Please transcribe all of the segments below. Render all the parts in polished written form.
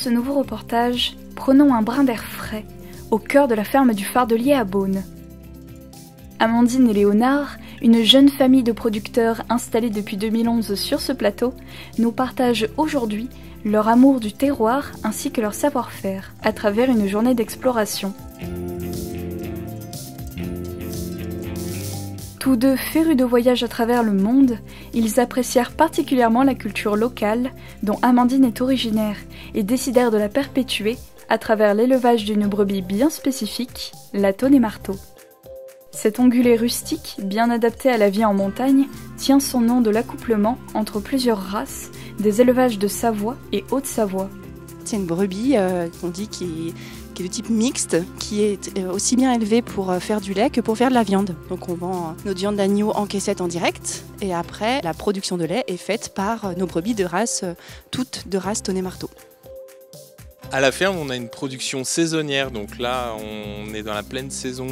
ce nouveau reportage, prenons un brin d'air frais, au cœur de la ferme du Fardelier à Beaune. Amandine et Léonard, une jeune famille de producteurs installés depuis 2011 sur ce plateau, nous partagent aujourd'hui leur amour du terroir ainsi que leur savoir-faire à travers une journée d'exploration. Tous deux férus de voyage à travers le monde, ils apprécièrent particulièrement la culture locale dont Amandine est originaire et décidèrent de la perpétuer à travers l'élevage d'une brebis bien spécifique, la Tonnay-Marteau. Cet ongulé rustique, bien adapté à la vie en montagne, tient son nom de l'accouplement entre plusieurs races des élevages de Savoie et Haute-Savoie. C'est une brebis qu'on dit qui est de type mixte, qui est aussi bien élevée pour faire du lait que pour faire de la viande. Donc on vend notre viande d'agneau en caissette en direct et après la production de lait est faite par nos brebis de race, toutes de race Tonnay-Marteau. À la ferme, on a une production saisonnière, donc là on est dans la pleine saison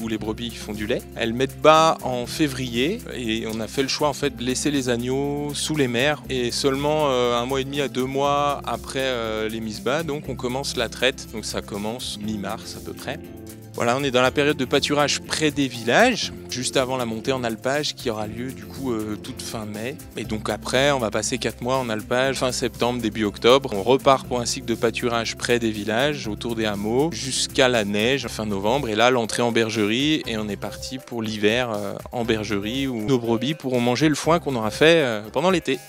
où les brebis font du lait. Elles mettent bas en février et on a fait le choix en fait de laisser les agneaux sous les mers et seulement 1 mois et demi à 2 mois après les mises bas, donc on commence la traite, donc ça commence mi-mars à peu près. Voilà, on est dans la période de pâturage près des villages, juste avant la montée en alpage qui aura lieu du coup toute fin mai. Et donc après, on va passer 4 mois en alpage, fin septembre, début octobre. On repart pour un cycle de pâturage près des villages, autour des hameaux, jusqu'à la neige, fin novembre. Et là, l'entrée en bergerie et on est parti pour l'hiver en bergerie où nos brebis pourront manger le foin qu'on aura fait pendant l'été.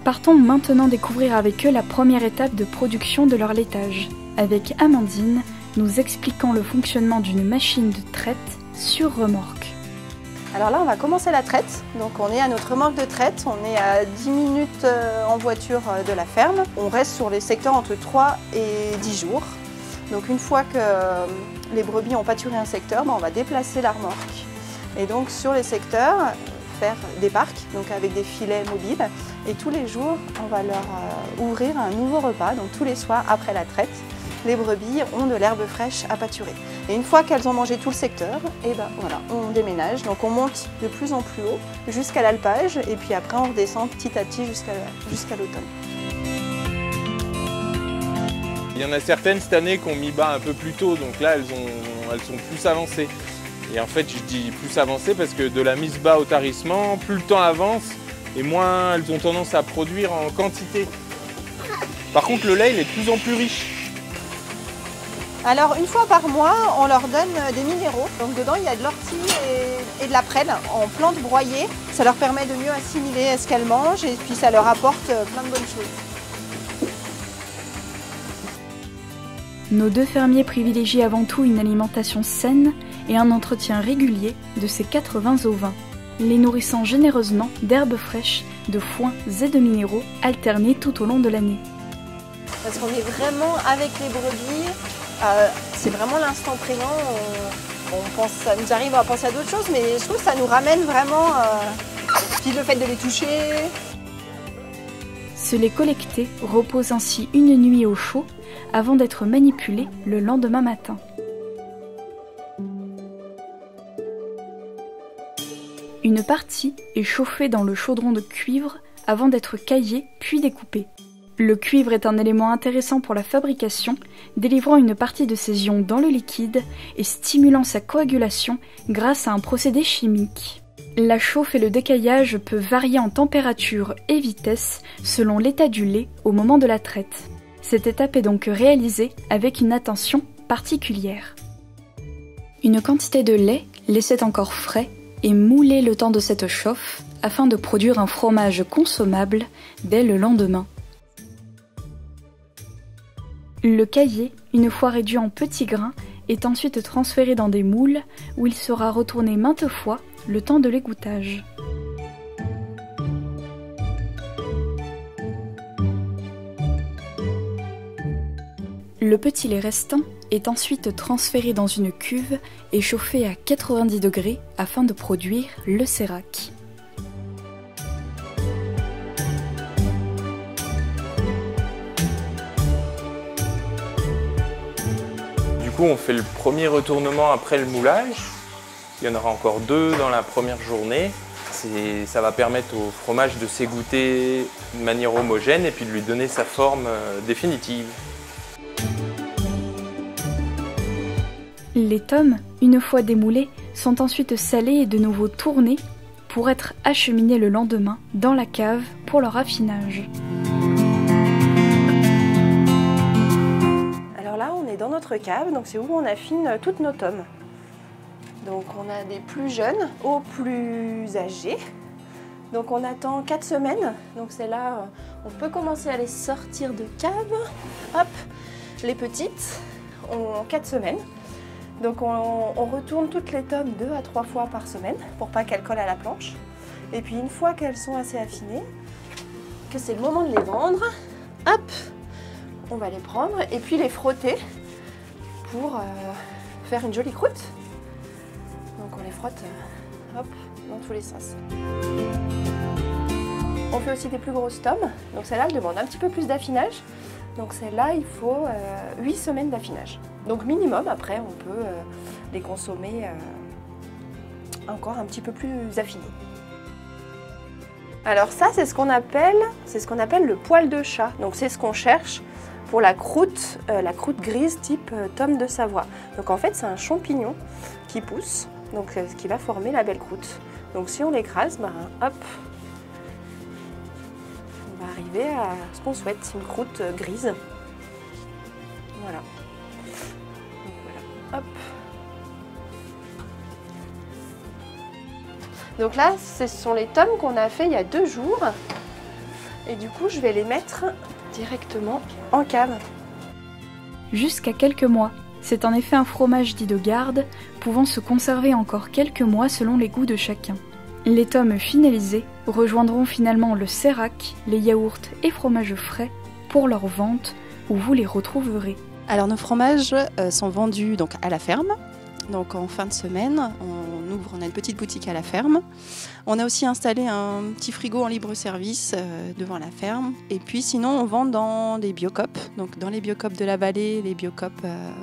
Partons maintenant découvrir avec eux la première étape de production de leur laitage, avec Amandine nous expliquant le fonctionnement d'une machine de traite sur remorque. Alors là on va commencer la traite, donc on est à notre remorque de traite, on est à 10 minutes en voiture de la ferme. On reste sur les secteurs entre 3 et 10 jours. Donc une fois que les brebis ont pâturé un secteur, on va déplacer la remorque. Et donc sur les secteurs, faire des parcs, donc avec des filets mobiles. Et tous les jours, on va leur ouvrir un nouveau repas, donc tous les soirs après la traite. Les brebis ont de l'herbe fraîche à pâturer. Et une fois qu'elles ont mangé tout le secteur, et ben voilà, on déménage. Donc on monte de plus en plus haut jusqu'à l'alpage et puis après on redescend petit à petit jusqu'à l'automne. Il y en a certaines cette année qui ont mis bas un peu plus tôt, donc là elles sont plus avancées. Et en fait je dis plus avancées parce que de la mise bas au tarissement, plus le temps avance et moins elles ont tendance à produire en quantité. Par contre le lait il est de plus en plus riche. Alors une fois par mois, on leur donne des minéraux. Donc dedans il y a de l'ortie et de la prêle en plantes broyées. Ça leur permet de mieux assimiler ce qu'elles mangent et puis ça leur apporte plein de bonnes choses. Nos deux fermiers privilégient avant tout une alimentation saine et un entretien régulier de ces 80 ovins, les nourrissant généreusement d'herbes fraîches, de foins et de minéraux alternés tout au long de l'année. Parce qu'on est vraiment avec les brebis, c'est vraiment l'instant présent. Ça nous arrive à penser à d'autres choses, mais je trouve que ça nous ramène vraiment. Puis le fait de les toucher. Se les collecter repose ainsi une nuit au chaud avant d'être manipulés le lendemain matin. Une partie est chauffée dans le chaudron de cuivre avant d'être caillée puis découpée. Le cuivre est un élément intéressant pour la fabrication, délivrant une partie de ses ions dans le liquide et stimulant sa coagulation grâce à un procédé chimique. La chauffe et le décaillage peuvent varier en température et vitesse selon l'état du lait au moment de la traite. Cette étape est donc réalisée avec une attention particulière. Une quantité de lait laissée encore frais est moulée le temps de cette chauffe afin de produire un fromage consommable dès le lendemain. Le caillé, une fois réduit en petits grains, est ensuite transféré dans des moules où il sera retourné maintes fois le temps de l'égouttage. Le petit lait restant est ensuite transféré dans une cuve et chauffé à 90 degrés afin de produire le sérac. On fait le premier retournement après le moulage. Il y en aura encore 2 dans la première journée. ça va permettre au fromage de s'égoutter de manière homogène et puis de lui donner sa forme définitive. Les tomes, une fois démoulés, sont ensuite salés et de nouveau tournés pour être acheminés le lendemain dans la cave pour leur affinage. Alors là, on est dans notre cave, donc c'est où on affine toutes nos tomes. Donc on a des plus jeunes aux plus âgés. Donc on attend 4 semaines. Donc c'est là, on peut commencer à les sortir de cave. Hop, les petites ont 4 semaines. Donc on retourne toutes les tomes 2 à 3 fois par semaine pour pas qu'elles collent à la planche. Et puis une fois qu'elles sont assez affinées, que c'est le moment de les vendre, hop, on va les prendre et puis les frotter pour faire une jolie croûte. Donc on les frotte hop, dans tous les sens. On fait aussi des plus grosses tomes. Donc celle-là, elle demande un petit peu plus d'affinage. Donc celle-là, il faut 8 semaines d'affinage. Donc minimum, après on peut les consommer encore un petit peu plus affinés. Alors ça, c'est ce qu'on appelle le poil de chat. Donc c'est ce qu'on cherche pour la croûte grise type tome de Savoie. Donc en fait, c'est un champignon qui pousse, donc qui va former la belle croûte. Donc si on l'écrase, ben, hop, on va arriver à ce qu'on souhaite, une croûte grise. Voilà. Donc voilà, hop. Donc là, ce sont les tomes qu'on a fait il y a 2 jours. Et du coup, je vais les mettre directement en cave. Jusqu'à quelques mois. C'est en effet un fromage dit de garde, pouvant se conserver encore quelques mois selon les goûts de chacun. Les tomes finalisés rejoindront finalement le sérac, les yaourts et fromages frais pour leur vente, où vous les retrouverez. Alors nos fromages sont vendus donc à la ferme. Donc en fin de semaine, on a une petite boutique à la ferme. On a aussi installé un petit frigo en libre service devant la ferme. Et puis sinon, on vend dans les Biocoop. Donc dans les Biocoop de la Vallée, les Biocoop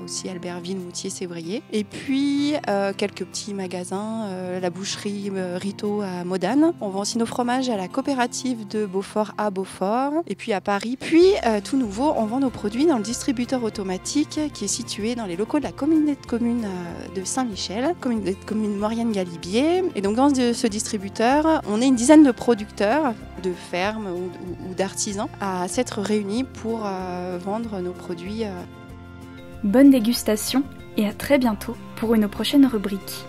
aussi Albertville, Moutier, Sévrier. Et puis quelques petits magasins, la boucherie Rito à Modane. On vend aussi nos fromages à la coopérative de Beaufort à Beaufort. Et puis à Paris. Puis tout nouveau, on vend nos produits dans le distributeur automatique qui est situé dans les locaux de la communauté de communes de Saint-Michel, communauté de communes Maurienne-Galibier. Et donc dans ce distributeur, on est une dizaine de producteurs de fermes ou d'artisans à s'être réunis pour vendre nos produits. Bonne dégustation et à très bientôt pour une prochaine rubrique.